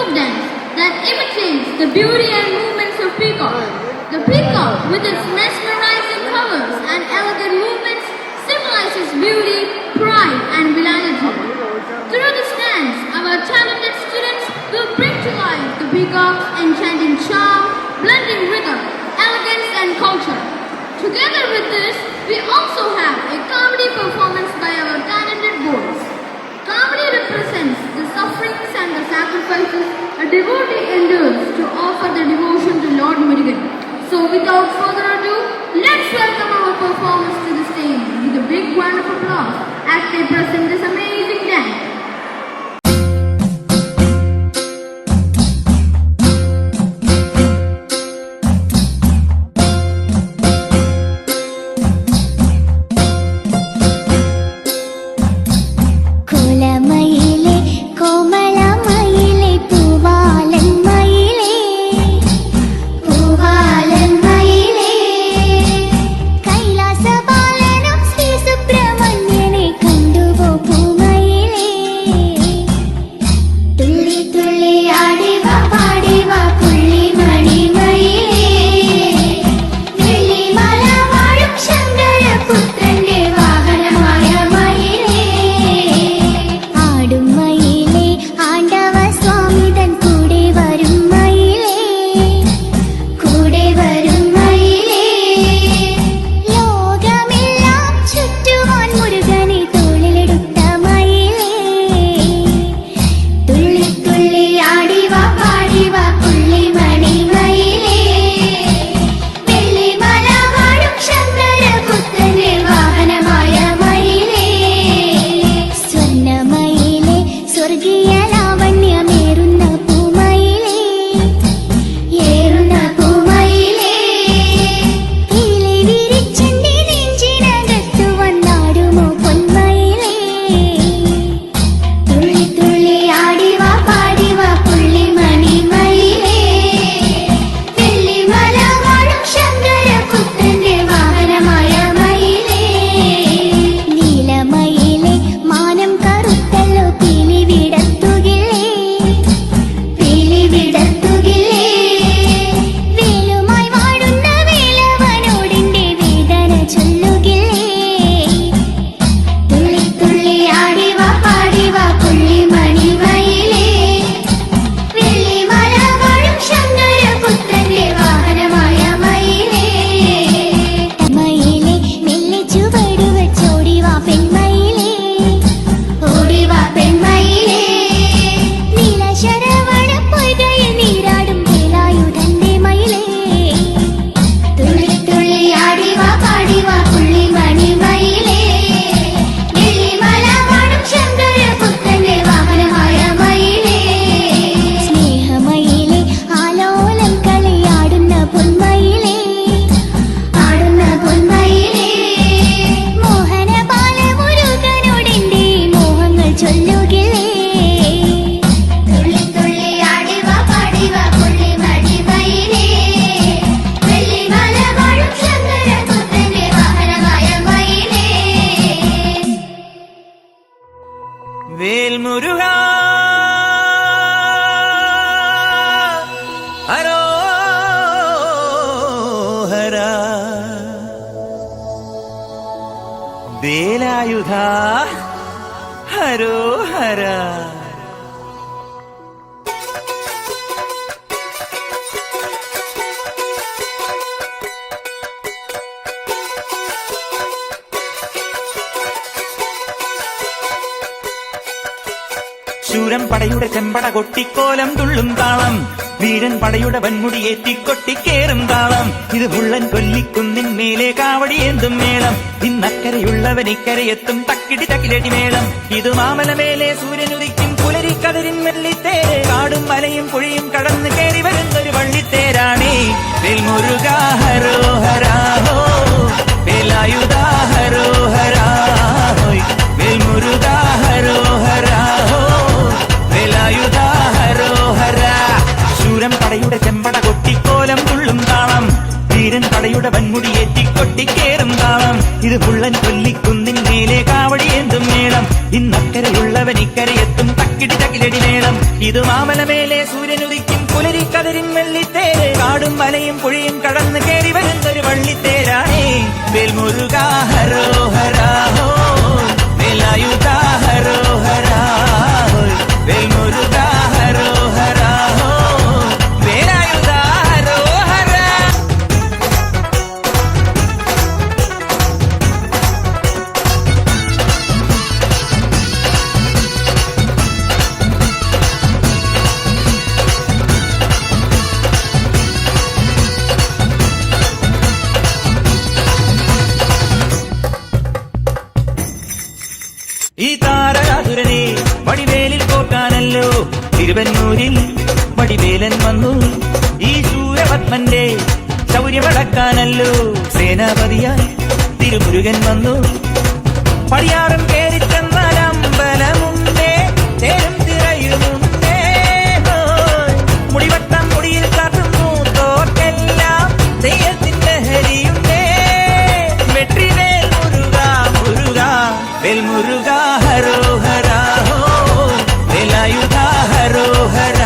folk dance that imitates the beauty and movements of peacock. The peacock, with its mesmerizing colors and elegant movements, symbolizes beauty, pride, and vitality. Through this dance, our talented students will bring to life the peacock's enchanting charm, blending rhythm, elegance, and culture. Together with this, we also have a comedy performance by our talented boys. Comedy represents the sufferings and the sacrifices a devotee endures to offer the devotion to Lord Murugan. So without further ado, let's welcome our performers to the stage with a big round of applause as they present this amazing dance. വേൽമുരുകാ ഹരോഹരാ വേലായുധാ ഹരോഹരാ. ശൂരൻ പടയുടെ ചെമ്പട കൊട്ടിക്കോലം തുള്ളും താളം, വീരൻ പടയുടെ വൻമുടിയേറ്റിക്കൊട്ടിക്കേറും താളം. ഇത് മുള്ളൻ കൊല്ലിക്കുന്നിൻ മേലെ കാവടിയേന്തും മേളം, ഇന്നക്കരയുള്ളവൻ ഇക്കരയെത്തും തക്കിടി തക്കിലടി മേളം. ഇത് മാമലമേലെ സൂര്യനുദിക്കും പുലരിക്കതിരിൻ വെള്ളിത്തേര്, കാടും മലയും കുഴിയും കടന്നു കയറി വരുന്നൊരു വള്ളിത്തേരാണേ. വേൽമുരുകാ ഹരോഹരാഹോ, വേലായുധാ ഹരോഹരാഹോയ്, വേൽമുരുകാ ഹരോഹരാഹോ, വേലായുധാ ഹരോഹരാ. ശൂരൻ പടയുടെ ചെമ്പട കൊട്ടിക്കോലം തുള്ളും താളം, വീരൻ പടയുടെ വൻമുടിയേറ്റിക്കൊട്ടിക്കേറും താളം. ഇത് പുള്ളൻ കൊല്ലിക്കുന്നിൻ മേലെ കാവടിയേന്തും മേളം, ഇന്നക്കരയുള്ളവൻ ഇക്കരയെത്തും തക്കിടി തകിലടി മേളം. ഇത് മാമലമേലെ സൂര്യനുദിക്കും പുലരിക്കതിരിൻ വെള്ളിത്തേര് കാടും മലയും പുഴയും കടന്ന് കയറി വരുന്നൊരു വള്ളിത്തേരാണേ വേൽമുരുക ഹരോഹരാ ഹോ വേലായുധ ഹരോഹരാ വേൽമുരുക ഹരോഹരാ ഹോ വേലായുധ ഹരോഹരാ. ഈ താരകാസുരനെ വടിവേലിൽ കോർക്കാനല്ലോ തിരുവന്നൂരിൽ വടിവേലൻ വന്നു. ഈ ശൂരപത്മന്റെ ശൗര്യമടക്കാനല്ലോ സേനാപതിയായി തിരുമുരുകൻ വന്നു. പടിയാറും കേറിച്ചെന്നാൽ അമ്പലമുണ്ടേ തേരും തിറയുമുണ്ടേ മുടിവട്ടം മുടിയിൽ കാട്ടുന്നു തോർക്കെല്ലാം തെയ്യത്തിന്റെ ഹരിയുണ്ടേ വെട്രിവേൽ മുരുക മുരുക വേൽമുരുക ഹരോഹരാ ഹോ വേലായുധ ഹരോഹര